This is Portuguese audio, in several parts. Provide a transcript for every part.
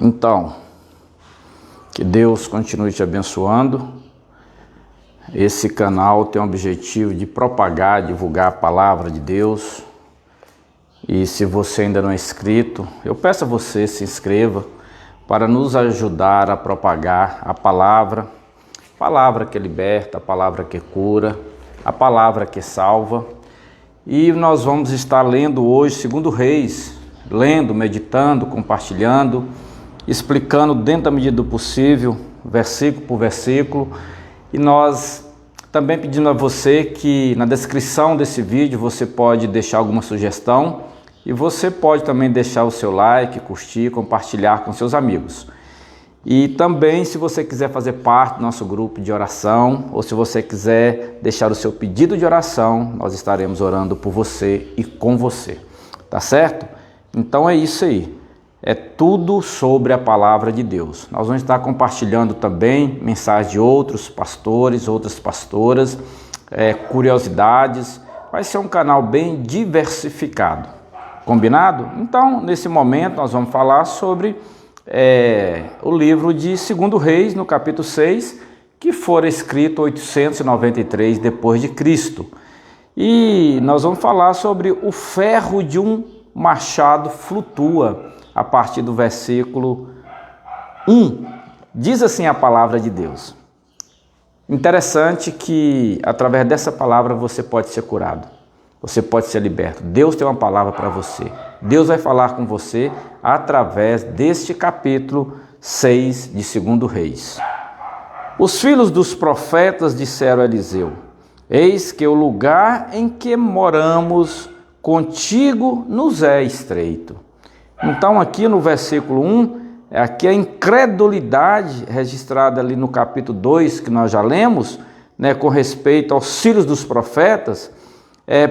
Então, que Deus continue te abençoando. Esse canal tem o objetivo de propagar, divulgar a palavra de Deus. E se você ainda não é inscrito, eu peço a você se inscreva para nos ajudar a propagar a palavra que liberta, a palavra que cura, a palavra que salva. E nós vamos estar lendo hoje 2 Reis, lendo, meditando, compartilhando, explicando dentro da medida do possível, versículo por versículo. E nós também pedimos a você que na descrição desse vídeo você pode deixar alguma sugestão e você pode também deixar o seu like, curtir, compartilhar com seus amigos. E também, se você quiser fazer parte do nosso grupo de oração, ou se você quiser deixar o seu pedido de oração, nós estaremos orando por você e com você, tá certo? Então é isso aí, é tudo sobre a palavra de Deus. Nós vamos estar compartilhando também mensagens de outros pastores, outras pastoras, curiosidades. Vai ser um canal bem diversificado, combinado? Então, nesse momento, nós vamos falar sobre o livro de 2 Reis, no capítulo 6, que fora escrito 893 depois de Cristo. E nós vamos falar sobre o ferro de um machado flutua, a partir do versículo 1. Diz assim a palavra de Deus. Interessante que através dessa palavra você pode ser curado. Você pode ser liberto. Deus tem uma palavra para você. Deus vai falar com você através deste capítulo 6 de 2 Reis. Os filhos dos profetas disseram a Eliseu: eis que o lugar em que moramos contigo nos é estreito. Então aqui no versículo 1, aqui a incredulidade registrada ali no capítulo 2, que nós já lemos, com respeito aos filhos dos profetas,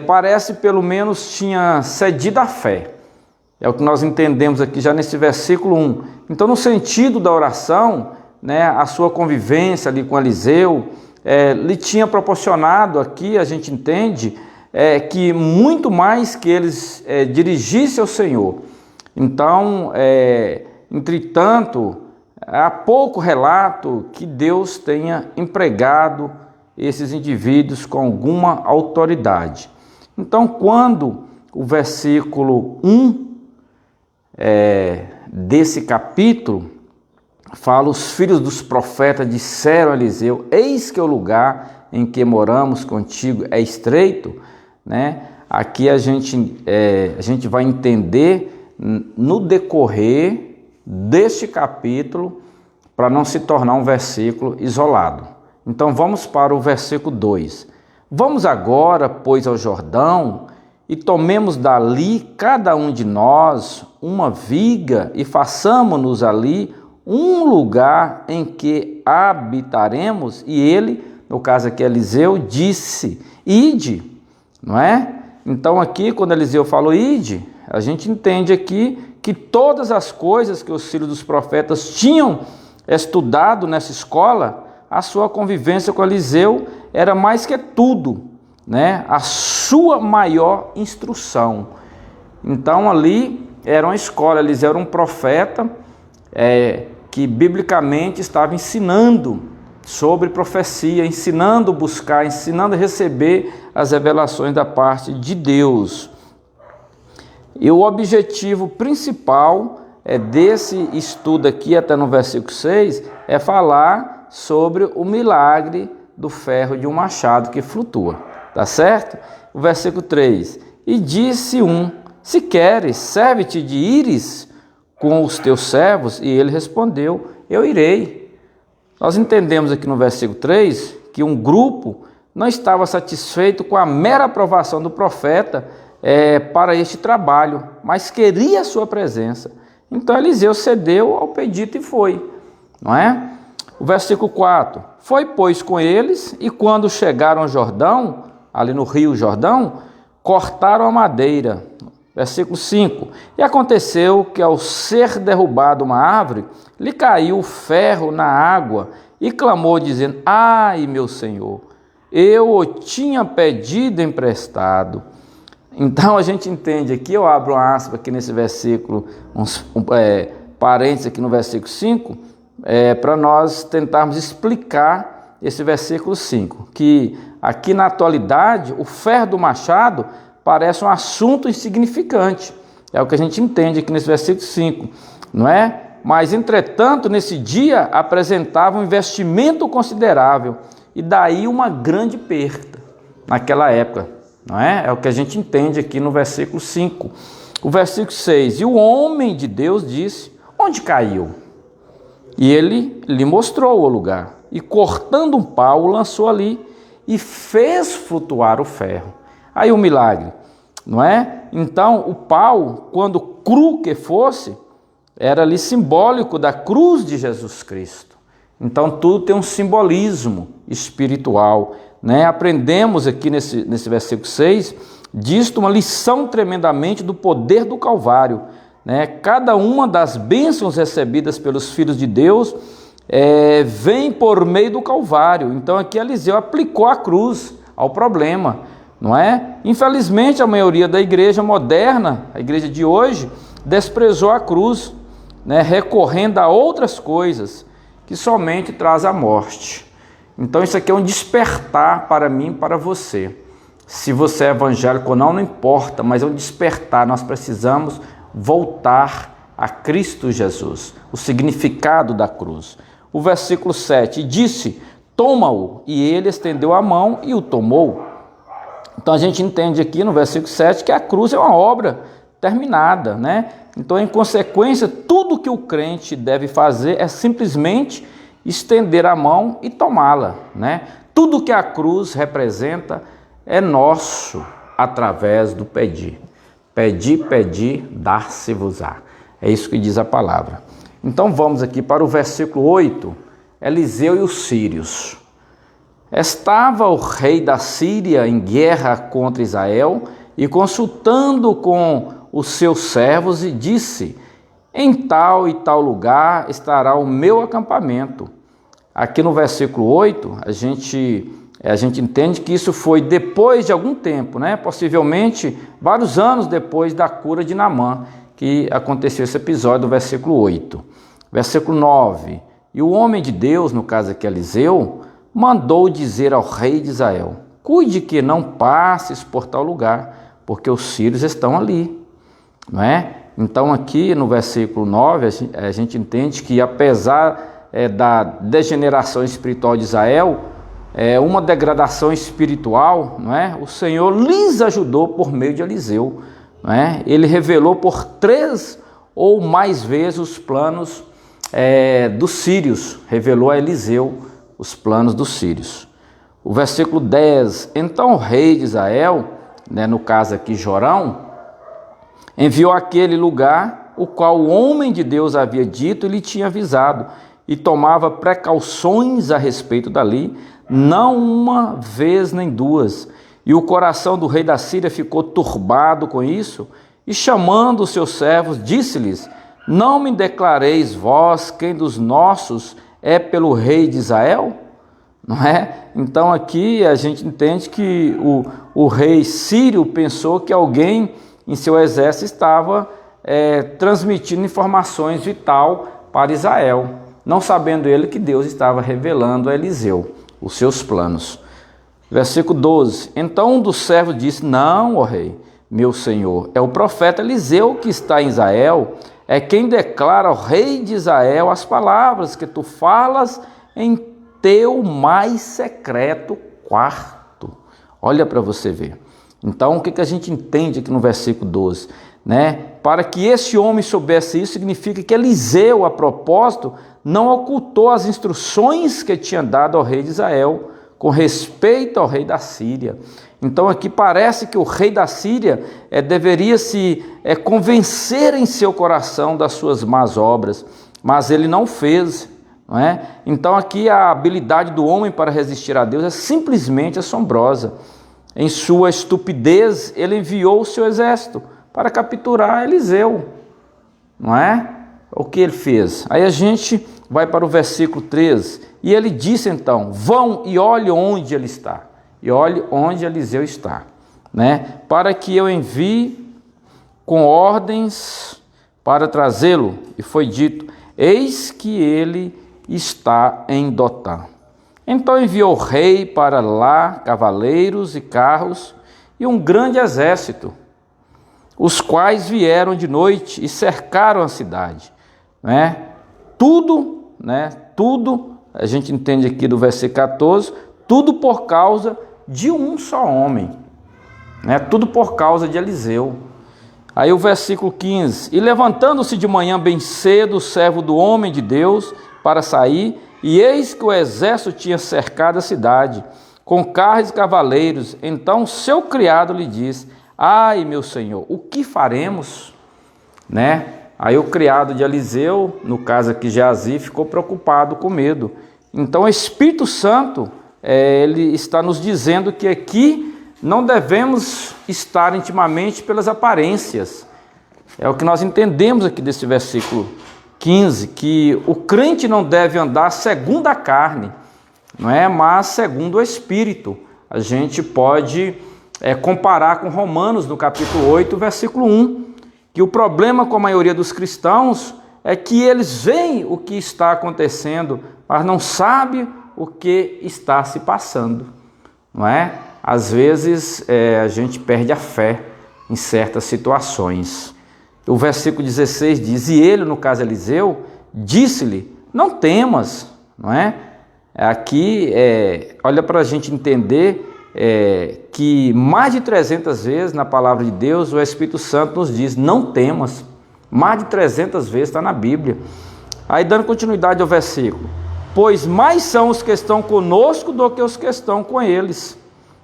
parece pelo menos tinha cedido à fé. É o que nós entendemos aqui já nesse versículo 1. Então, no sentido da oração, a sua convivência ali com Eliseu, lhe tinha proporcionado aqui, a gente entende, que muito mais que eles dirigissem ao Senhor. Então, entretanto, há pouco relato que Deus tenha empregado esses indivíduos com alguma autoridade. Então, quando o versículo 1 desse capítulo fala: os filhos dos profetas disseram a Eliseu: eis que o lugar em que moramos contigo é estreito, aqui a gente vai entender no decorrer deste capítulo, para não se tornar um versículo isolado. Então vamos para o versículo 2. Vamos agora, pois, ao Jordão, e tomemos dali cada um de nós uma viga, e façamos-nos ali um lugar em que habitaremos. E ele, no caso aqui Eliseu, disse: ide, não é? Então aqui quando Eliseu falou ide, a gente entende aqui que todas as coisas que os filhos dos profetas tinham estudado nessa escola, a sua convivência com Eliseu era mais que tudo, a sua maior instrução. Então ali era uma escola, Eliseu era um profeta que biblicamente estava ensinando sobre profecia, ensinando a buscar, ensinando a receber as revelações da parte de Deus. E o objetivo principal desse estudo aqui, até no versículo 6, é falar sobre o milagre do ferro de um machado que flutua, tá certo? O versículo 3, e disse um: se queres, serve-te de ires com os teus servos? E ele respondeu: eu irei. Nós entendemos aqui no versículo 3 que um grupo não estava satisfeito com a mera aprovação do profeta para este trabalho, mas queria a sua presença. Então Eliseu cedeu ao pedido e foi, não é? O versículo 4, foi pois com eles, e quando chegaram ao Jordão, ali no rio Jordão, cortaram a madeira. Versículo 5, e aconteceu que ao ser derrubada uma árvore, lhe caiu o ferro na água, e clamou dizendo: ai, meu Senhor, eu o tinha pedido emprestado. Então a gente entende aqui, eu abro uma aspa aqui nesse versículo parênteses aqui no versículo 5, para nós tentarmos explicar esse versículo 5, que aqui na atualidade o ferro do machado parece um assunto insignificante, é o que a gente entende aqui nesse versículo 5, não é? Mas, entretanto, nesse dia apresentava um investimento considerável e daí uma grande perda naquela época, não é? É o que a gente entende aqui no versículo 5. O versículo 6, e o homem de Deus disse, onde caiu? E ele lhe mostrou o lugar, e cortando um pau, o lançou ali, e fez flutuar o ferro. Aí o milagre, não é? Então, o pau, quando cru que fosse, era ali simbólico da cruz de Jesus Cristo. Então, tudo tem um simbolismo espiritual, né? Aprendemos aqui nesse versículo 6, disto uma lição tremendamente do poder do Calvário, né? Cada uma das bênçãos recebidas pelos filhos de Deus vem por meio do Calvário. Então aqui Eliseu aplicou a cruz ao problema, não é? Infelizmente a maioria da igreja moderna, a igreja de hoje, desprezou a cruz, né? Recorrendo a outras coisas que somente traz a morte. Então isso aqui é um despertar para mim e para você. Se você é evangélico ou não, não importa, mas é um despertar. Nós precisamos voltar a Cristo Jesus, o significado da cruz. O versículo 7, disse, toma-o, e ele estendeu a mão e o tomou. Então a gente entende aqui no versículo 7 que a cruz é uma obra terminada, né? Então, em consequência, tudo que o crente deve fazer é simplesmente estender a mão e tomá-la, né? Tudo que a cruz representa é nosso através do pedir. Pedi, pedi, dar-se-vos-á. É isso que diz a palavra. Então vamos aqui para o versículo 8, Eliseu e os sírios. Estava o rei da Síria em guerra contra Israel e consultando com os seus servos e disse, em tal e tal lugar estará o meu acampamento. Aqui no versículo 8, a gente entende que isso foi depois de algum tempo, né? Possivelmente vários anos depois da cura de Naamã, que aconteceu esse episódio do versículo 8. Versículo 9, e o homem de Deus, no caso aqui Eliseu, mandou dizer ao rei de Israel, cuide que não passes por tal lugar, porque os sírios estão ali, não é? Então aqui no versículo 9 a gente entende que apesar da degeneração espiritual de Israel, uma degradação espiritual, não é? O Senhor lhes ajudou por meio de Eliseu, não é? Ele revelou por 3 ou mais vezes os planos dos sírios, revelou a Eliseu os planos dos sírios. O versículo 10, então o rei de Israel, né, no caso aqui Jorão, enviou àquele lugar o qual o homem de Deus havia dito e lhe tinha avisado, e tomava precauções a respeito dali, não uma vez nem duas. E o coração do rei da Síria ficou turbado com isso, e chamando os seus servos, disse-lhes, não me declareis vós quem dos nossos é pelo rei de Israel? Não é? Então aqui a gente entende que o rei sírio pensou que alguém em seu exército estava transmitindo informações vital para Israel, não sabendo ele que Deus estava revelando a Eliseu os seus planos. Versículo 12, então um dos servos disse, não, ó rei, meu senhor, é o profeta Eliseu que está em Israel, é quem declara ao rei de Israel as palavras que tu falas em teu mais secreto quarto. Olha para você ver. Então, o que a gente entende aqui no versículo 12? Né? Para que esse homem soubesse isso, significa que Eliseu, a propósito, não ocultou as instruções que tinha dado ao rei de Israel com respeito ao rei da Síria. Então aqui parece que o rei da Síria deveria se convencer em seu coração das suas más obras, mas ele não fez, não é? Então aqui a habilidade do homem para resistir a Deus é simplesmente assombrosa. Em sua estupidez, ele enviou o seu exército para capturar Eliseu, não é? O que ele fez? Aí a gente vai para o versículo 13, e ele disse então, vão e olhem onde ele está, e olhe onde Eliseu está, né? Para que eu envie com ordens para trazê-lo, e foi dito: eis que ele está em Dotã. Então enviou o rei para lá cavaleiros e carros e um grande exército, os quais vieram de noite e cercaram a cidade. Tudo, a gente entende aqui do versículo 14, tudo por causa de um só homem, tudo por causa de Eliseu. Aí o versículo 15: e levantando-se de manhã bem cedo o servo do homem de Deus para sair, e eis que o exército tinha cercado a cidade, com carros e cavaleiros. Então seu criado lhe disse: ai, meu senhor, o que faremos? Aí o criado de Eliseu, no caso aqui Geazi, ficou preocupado com medo. Então o Espírito Santo, ele está nos dizendo que aqui não devemos estar intimamente pelas aparências. É o que nós entendemos aqui desse versículo 15, que o crente não deve andar segundo a carne, mas segundo o Espírito. A gente pode comparar com Romanos, no capítulo 8, versículo 1, que o problema com a maioria dos cristãos é que eles veem o que está acontecendo, mas não sabem o que está se passando, Às vezes a gente perde a fé em certas situações. O versículo 16 diz: e ele, no caso Eliseu, disse-lhe: não temas, Aqui, olha para a gente entender que mais de 300 vezes na palavra de Deus o Espírito Santo nos diz: não temas. Mais de 300 vezes está na Bíblia. Aí dando continuidade ao versículo: pois mais são os que estão conosco do que os que estão com eles.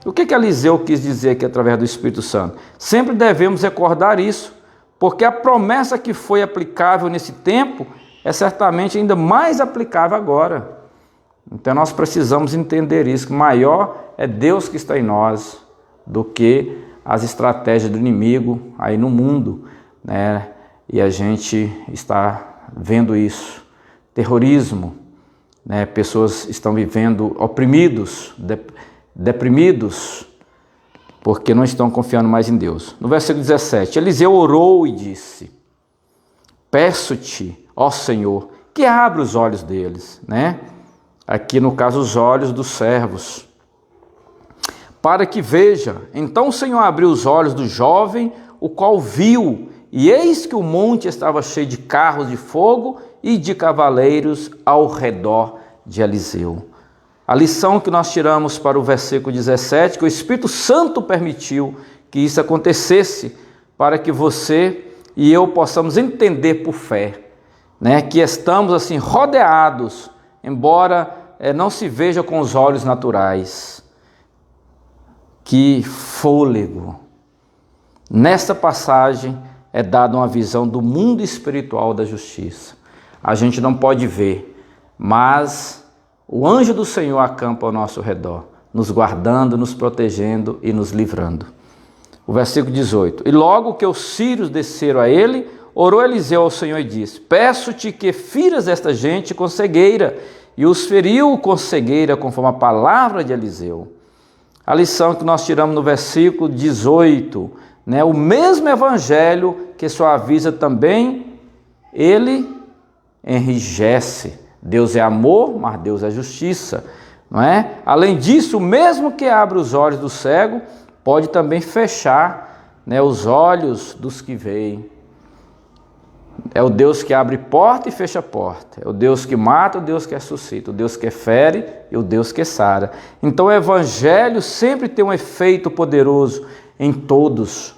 O que Eliseu quis dizer aqui através do Espírito Santo? Sempre devemos recordar isso, porque a promessa que foi aplicável nesse tempo é certamente ainda mais aplicável agora. Então nós precisamos entender isso, que maior é Deus que está em nós do que as estratégias do inimigo aí no mundo, E a gente está vendo isso. Terrorismo, pessoas estão vivendo oprimidos, deprimidos, porque não estão confiando mais em Deus. No versículo 17, Eliseu orou e disse: peço-te, ó Senhor, que abra os olhos deles, Aqui no caso os olhos dos servos, para que veja. Então o Senhor abriu os olhos do jovem, o qual viu, e eis que o monte estava cheio de carros de fogo e de cavaleiros ao redor de Eliseu. A lição que nós tiramos para o versículo 17, que o Espírito Santo permitiu que isso acontecesse, para que você e eu possamos entender por fé, que estamos assim rodeados, embora não se veja com os olhos naturais. Que fôlego! Nesta passagem é dada uma visão do mundo espiritual da justiça. A gente não pode ver, mas o anjo do Senhor acampa ao nosso redor, nos guardando, nos protegendo e nos livrando. O versículo 18: e logo que os sírios desceram a ele, orou Eliseu ao Senhor e disse: peço-te que firas esta gente com cegueira. E os feriu com cegueira, conforme a palavra de Eliseu. A lição que nós tiramos no versículo 18, o mesmo evangelho que suaviza também, ele enrijece. Deus é amor, mas Deus é justiça, Além disso, o mesmo que abre os olhos do cego, pode também fechar, os olhos dos que veem. É o Deus que abre porta e fecha porta. É o Deus que mata, o Deus que ressuscita, o Deus que fere e o Deus que sara. Então o evangelho sempre tem um efeito poderoso em todos,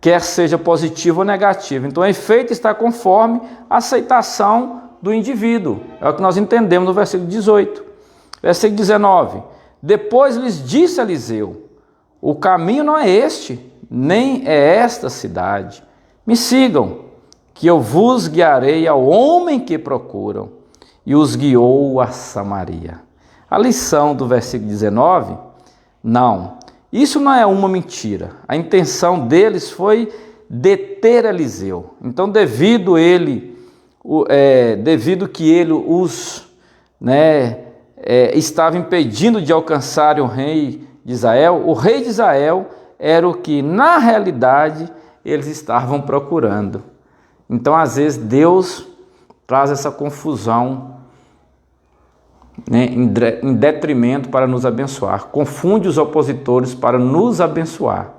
Quer seja positivo ou negativo. Então o efeito está conforme a aceitação do indivíduo. É o que nós entendemos no versículo 18. Versículo 19. Depois lhes disse Eliseu: o caminho não é este, nem é esta cidade. Me sigam, que eu vos guiarei ao homem que procuram. E os guiou a Samaria. A lição do versículo 19, isso não é uma mentira. A intenção deles foi deter Eliseu. Então, devido que ele os estava impedindo de alcançarem o rei de Israel, o rei de Israel era o que, na realidade, eles estavam procurando. Então, às vezes, Deus traz essa confusão, né, em detrimento para nos abençoar. Confunde os opositores para nos abençoar.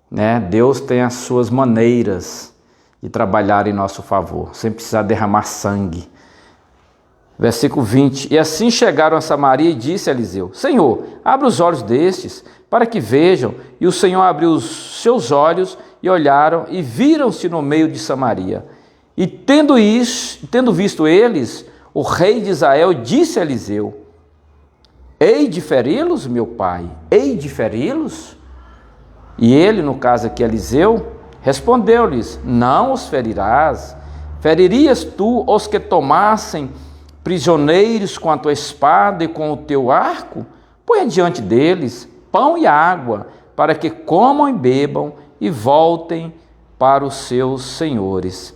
Né? Deus tem as suas maneiras de trabalhar em nosso favor, sem precisar derramar sangue. Versículo 20. E assim chegaram a Samaria e disse a Eliseu: Senhor, abre os olhos destes, para que vejam. E o Senhor abriu os seus olhos e olharam e viram-se no meio de Samaria. E tendo visto eles, o rei de Israel disse a Eliseu: Hei de feri-los, meu pai? Hei de feri-los? E ele, no caso aqui Eliseu, respondeu-lhes: Não os ferirás. Feririas tu os que tomassem prisioneiros com a tua espada e com o teu arco? Põe diante deles pão e água, para que comam e bebam e voltem para os seus senhores.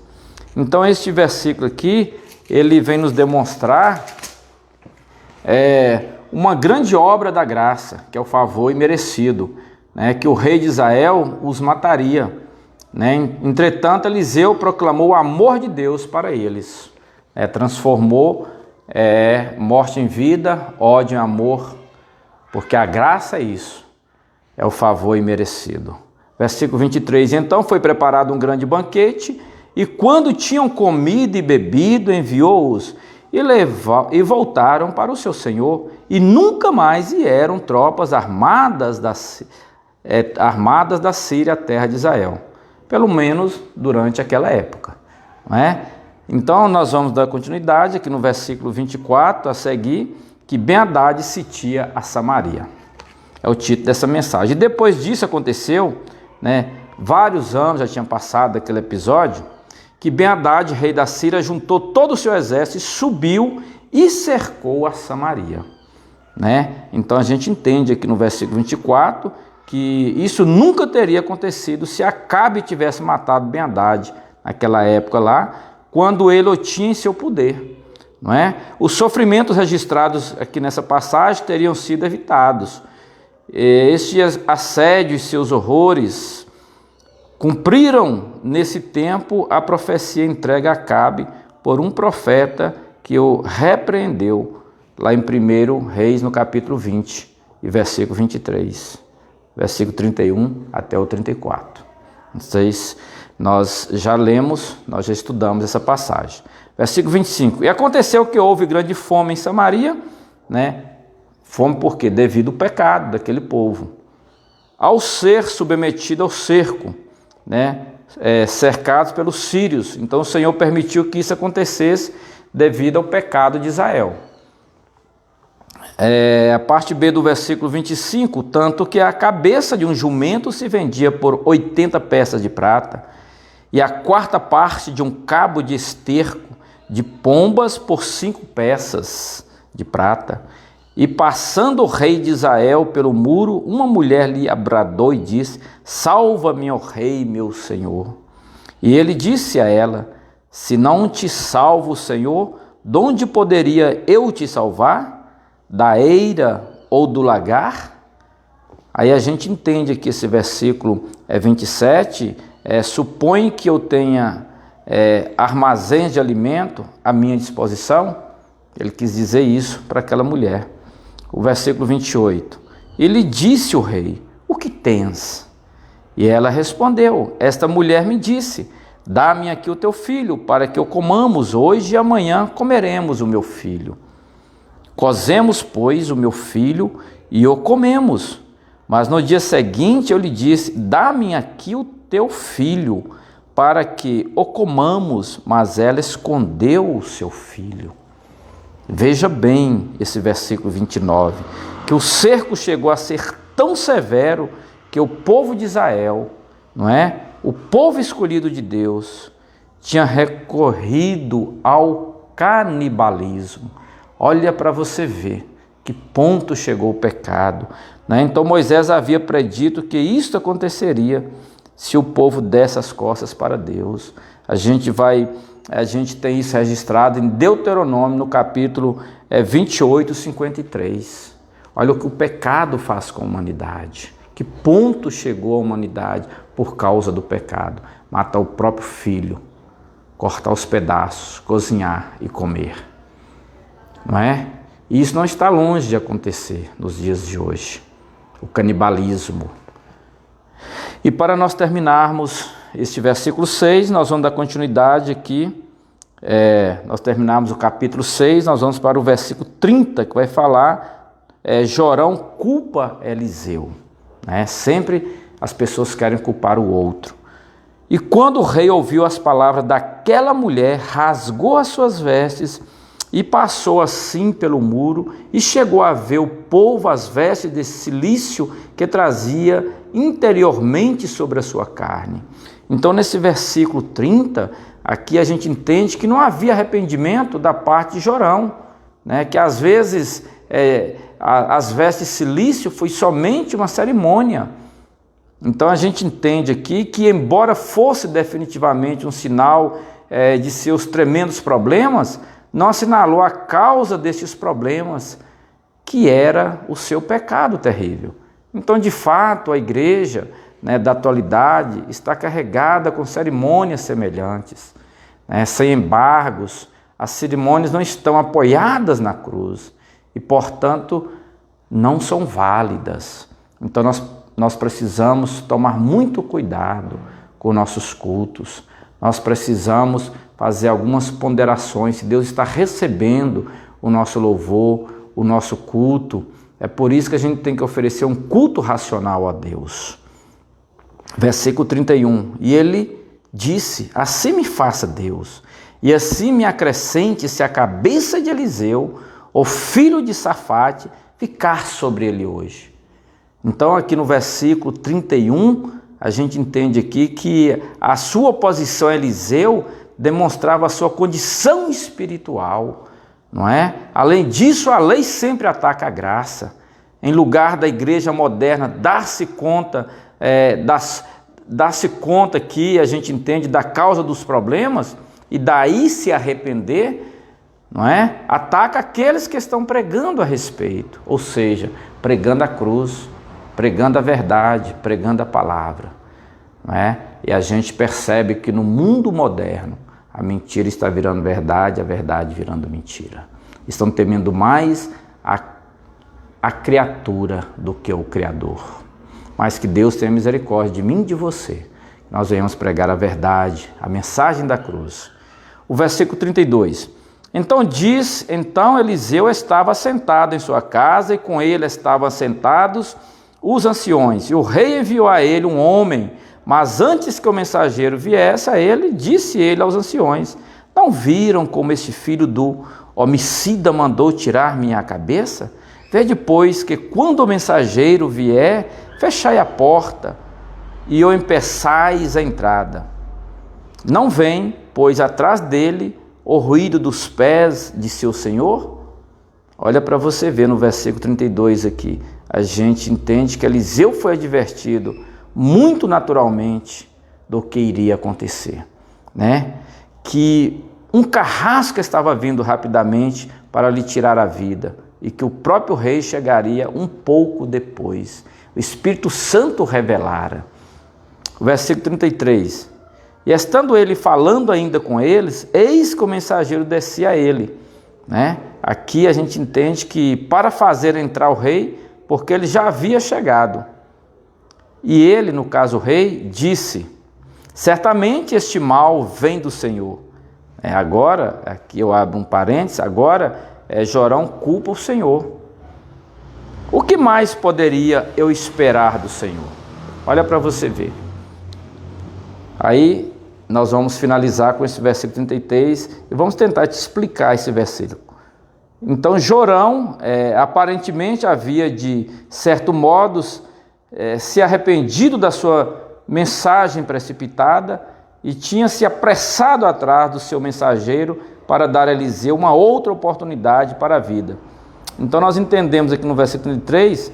Então este versículo aqui, ele vem nos demonstrar uma grande obra da graça, que é o favor imerecido, né, que o rei de Israel os mataria. Né? Entretanto, Eliseu proclamou o amor de Deus para eles. Transformou morte em vida, ódio em amor, porque a graça é isso, é o favor imerecido. Versículo 23, então foi preparado um grande banquete, e quando tinham comido e bebido, enviou-os, e voltaram para o seu senhor, e nunca mais vieram tropas armadas da Síria à terra de Israel, pelo menos durante aquela época. Não é? Então nós vamos dar continuidade aqui no versículo 24 a seguir, que Ben-Hadad sitia a Samaria. É o título dessa mensagem. E depois disso aconteceu, né, vários anos já tinham passado daquele episódio, que Ben-Hadad, rei da Síria, juntou todo o seu exército, subiu e cercou a Samaria. Né? Então a gente entende aqui no versículo 24 que isso nunca teria acontecido se Acabe tivesse matado Ben-Hadad naquela época lá, quando ele o tinha em seu poder. Não é? Os sofrimentos registrados aqui nessa passagem teriam sido evitados. Este assédio e seus horrores cumpriram nesse tempo a profecia entregue a Acabe por um profeta que o repreendeu lá em 1 Reis, no capítulo 20, e versículo 23, versículo 31 até o 34. Nós já lemos, nós já estudamos essa passagem. Versículo 25. E aconteceu que houve grande fome em Samaria, né? Fome por quê? Devido ao pecado daquele povo. Ao ser submetido ao cerco, né? Cercados pelos sírios. Então o Senhor permitiu que isso acontecesse devido ao pecado de Israel. A parte B do versículo 25, tanto que a cabeça de um jumento se vendia por 80 peças de prata, e a quarta parte de um cabo de esterco de pombas por 5 peças de prata. E passando o rei de Israel pelo muro, uma mulher lhe bradou e disse: Salva-me, ó rei, meu senhor. E ele disse a ela: Se não te salvo o Senhor, de onde poderia eu te salvar? Da eira ou do lagar? Aí a gente entende que esse versículo 27 supõe que eu tenha armazéns de alimento à minha disposição. Ele quis dizer isso para aquela mulher. O versículo 28. E lhe disse o rei: O que tens? E ela respondeu: Esta mulher me disse: Dá-me aqui o teu filho, para que o comamos hoje e amanhã comeremos o meu filho. Cozemos, pois, o meu filho e o comemos. Mas no dia seguinte eu lhe disse: Dá-me aqui o teu filho, para que o comamos. Mas ela escondeu o seu filho. Veja bem esse versículo 29, que o cerco chegou a ser tão severo que o povo de Israel, não é? O povo escolhido de Deus, tinha recorrido ao canibalismo. Olha para você ver que ponto chegou o pecado. Né? Então Moisés havia predito que isto aconteceria se o povo desse as costas para Deus. A gente tem isso registrado em Deuteronômio, no capítulo 28, 53. Olha o que o pecado faz com a humanidade. Que ponto chegou a humanidade por causa do pecado? Matar o próprio filho. cortar os pedaços, cozinhar e comer. Não é? E isso não está longe de acontecer nos dias de hoje. O canibalismo. E para nós terminarmos este versículo 6, nós vamos dar continuidade aqui. Nós terminamos o capítulo 6, nós vamos para o versículo 30, que vai falar, Jorão culpa Eliseu. Né? Sempre as pessoas querem culpar o outro. E quando o rei ouviu as palavras daquela mulher, rasgou as suas vestes e passou assim pelo muro e chegou a ver o povo as vestes de cilício que trazia interiormente sobre a sua carne. Então, nesse versículo 30, aqui a gente entende que não havia arrependimento da parte de Jorão, né? Que às vezes as vestes de cilício foi somente uma cerimônia. Então a gente entende aqui que, embora fosse definitivamente um sinal de seus tremendos problemas, não assinalou a causa destes problemas, que era o seu pecado terrível. Então, de fato, a igreja, né, da atualidade está carregada com cerimônias semelhantes, né, sem embargos. As cerimônias não estão apoiadas na cruz e, portanto, não são válidas. Então, nós precisamos tomar muito cuidado com nossos cultos. Nós precisamos fazer algumas ponderações, se Deus está recebendo o nosso louvor, o nosso culto. É por isso que a gente tem que oferecer um culto racional a Deus. Versículo 31. E ele disse: assim me faça Deus, e assim me acrescente se a cabeça de Eliseu, o filho de Safate, ficar sobre ele hoje. Então, aqui no versículo 31, a gente entende aqui que a sua oposição a Eliseu demonstrava a sua condição espiritual, não é? Além disso, a lei sempre ataca a graça. Em lugar da igreja moderna dar-se conta, dar-se conta que a gente entende da causa dos problemas e daí se arrepender, não é? Ataca aqueles que estão pregando a respeito, ou seja, pregando a cruz, pregando a verdade, pregando a palavra, não é? E a gente percebe que no mundo moderno a mentira está virando verdade, a verdade virando mentira. Estão temendo mais a criatura do que o Criador. Mas que Deus tenha misericórdia de mim e de você. Nós venhamos pregar a verdade, a mensagem da cruz. O versículo 32. Então Eliseu estava sentado em sua casa e com ele estavam sentados os anciões. E o rei enviou a ele um homem, mas antes que o mensageiro viesse a ele, disse ele aos anciões: não viram como este filho do homicida mandou tirar minha cabeça? Vede, pois, que quando o mensageiro vier, fechai a porta e o impeçais a entrada. Não vem, pois, atrás dele o ruído dos pés de seu senhor? Olha para você ver no versículo 32 aqui. A gente entende que Eliseu foi advertido muito naturalmente do que iria acontecer, né? Que um carrasco estava vindo rapidamente para lhe tirar a vida e que o próprio rei chegaria um pouco depois. O Espírito Santo revelara. O versículo 33. E estando ele falando ainda com eles, eis que o mensageiro descia a ele, né? Aqui a gente entende que para fazer entrar o rei, porque ele já havia chegado. E ele, no caso o rei, disse: certamente este mal vem do Senhor. Agora, aqui eu abro um parênteses, agora Jorão culpa o Senhor. O que mais poderia eu esperar do Senhor? Olha para você ver. Aí nós vamos finalizar com esse versículo 33 e vamos tentar te explicar esse versículo. Então Jorão aparentemente havia de certo modo se arrependido da sua mensagem precipitada e tinha se apressado atrás do seu mensageiro para dar a Eliseu uma outra oportunidade para a vida. Então nós entendemos aqui no versículo 33,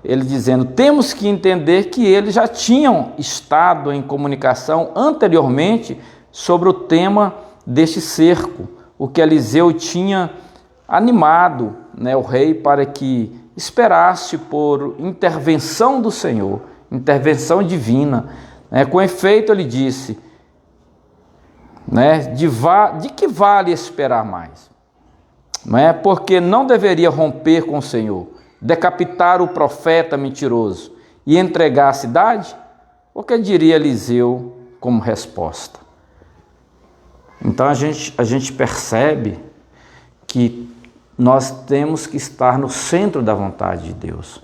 ele dizendo: temos que entender que eles já tinham estado em comunicação anteriormente sobre o tema deste cerco, o que Eliseu tinha animado, né, o rei para que esperasse por intervenção do Senhor, intervenção divina. Com efeito, ele disse: né? De que vale esperar mais? Não é? Porque não deveria romper com o Senhor, decapitar o profeta mentiroso e entregar a cidade? O que diria Eliseu como resposta? Então a gente percebe que nós temos que estar no centro da vontade de Deus,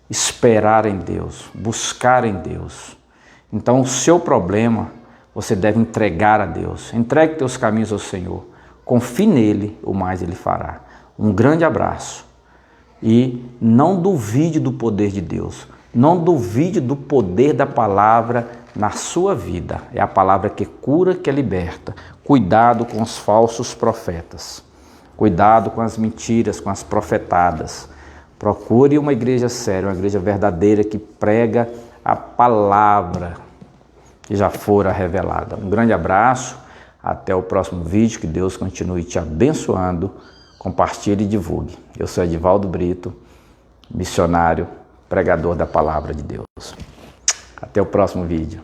esperar em Deus, buscar em Deus. Então o seu problema você deve entregar a Deus. Entregue teus caminhos ao Senhor. Confie nele, o mais ele fará. Um grande abraço. E não duvide do poder de Deus. Não duvide do poder da palavra na sua vida. É a palavra que cura, que liberta. Cuidado com os falsos profetas. Cuidado com as mentiras, com as profetadas. Procure uma igreja séria, uma igreja verdadeira que prega a palavra que já fora revelada. Um grande abraço, até o próximo vídeo, que Deus continue te abençoando, compartilhe e divulgue. Eu sou Edivaldo Brito, missionário, pregador da palavra de Deus. Até o próximo vídeo.